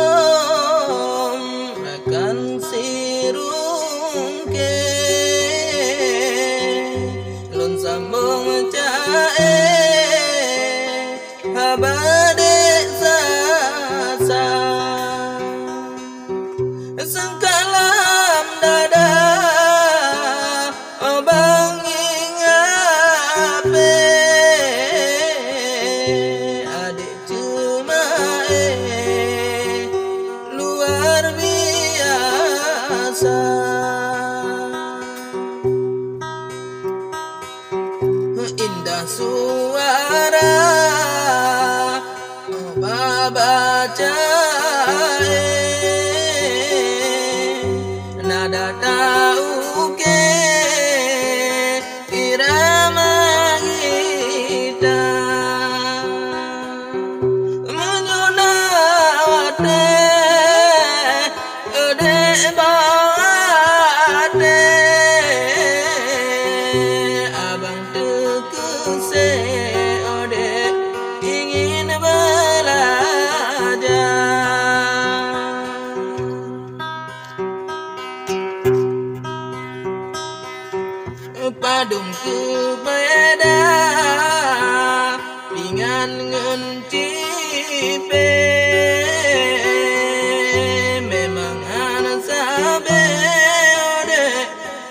Assalamualaikum rekan sirungke lun sambung cae habade sasa sengkalam dada obang ingape adik cuma luar biasa. Indah suara baca nada tauke irama gitar menyunawate ode bawate abang tekuse ode ingin belajar. Padung ke beda pingan ngencipe memang anak sabe ode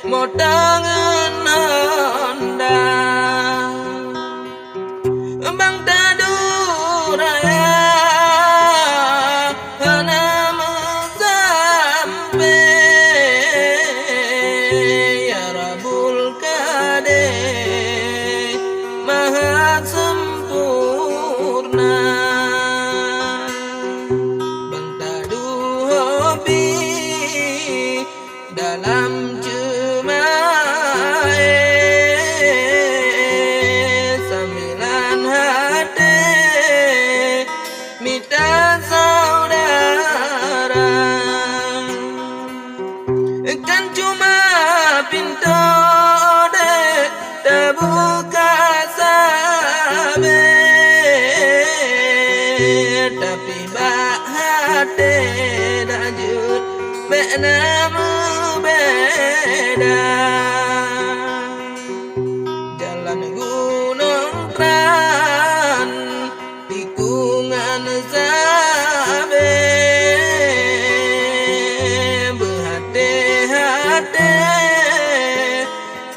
motangan honda bang tadu raya hana sampai ya Rabbul Kade maha sempurna bang tadu hobi dalam cemae sembilan hati mita saudara kan cuma pintu dek terbuka sabe tapi bak hati dajut benamu beda jalan gunung tran tikungan sabe berhati-hati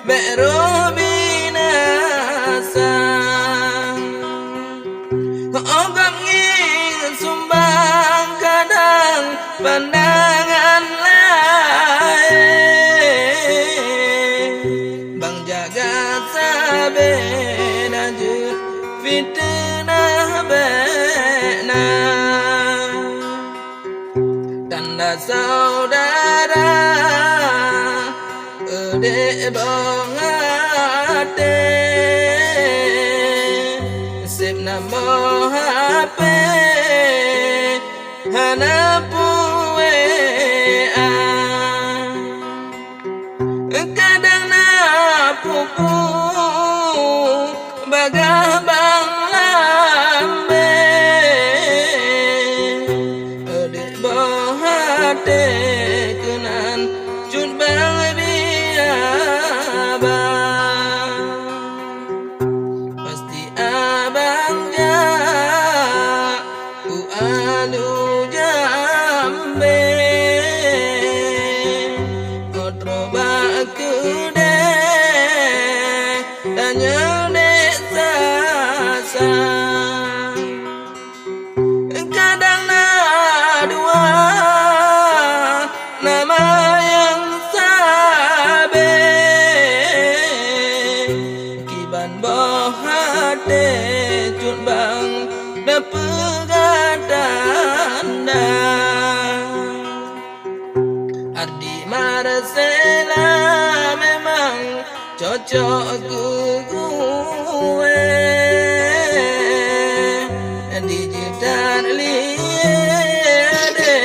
beru binasa ogam ingin sumbang kadang pandangan lain bang jaga sabe lanjut fitnah bena tanda saudara ode bongate sip namo HP hana puea kadang na pupu bagah bang lambe ode bohate kenan cut bang biaba pasti abang ja ku anu jambe otro bakude tanya dek sasa kadang na dua nama yang sabe kiban bohate cut bang pegadanda Ardi Marcela cocok gue digital liade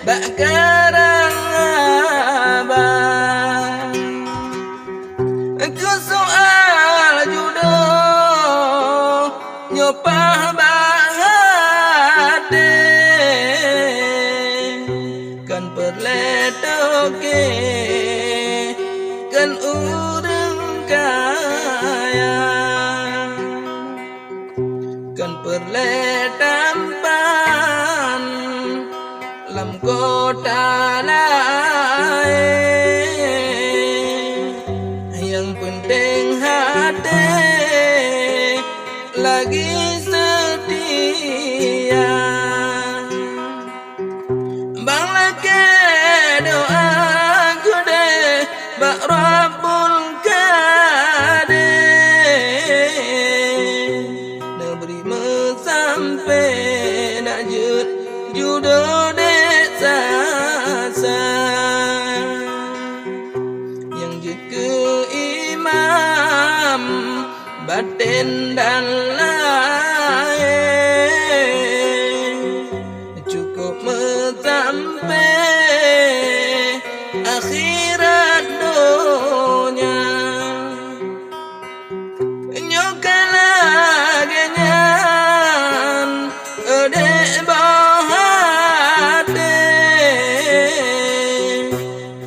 bak karang abang ku soal jodoh nyopah bahade kan perletoke kan urang kaya kan perletampan lam kota lain yang penting hati lagi setia bang laki doa ku deh bak Rabbul Kadir neberi sampai nak jut jodoh dek sasa yang jut ke imam batin dan lain cukup sampai akhirat dunia nyokala genyan dek bahade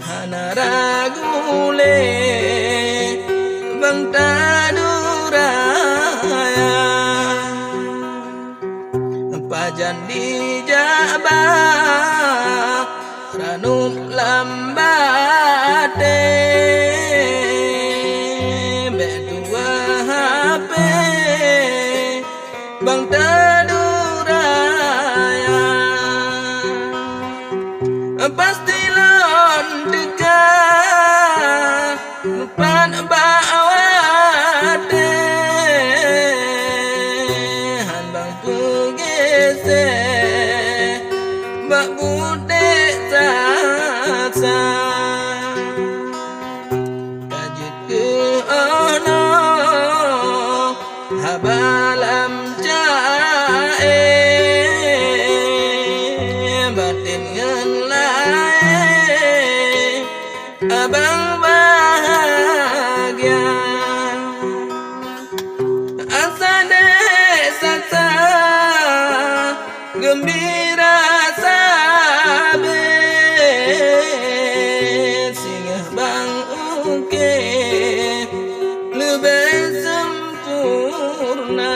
hana ragule bang taduraya pajan dijabah ranum lambate bedua HP bang taduraya pasti lon dekat pan bawate han bang pugese bak bude sasa kajut ke ono habalam jae batin ngan lae abang bahagia asa desa gembira sabe singgah bang uke lebih sempurna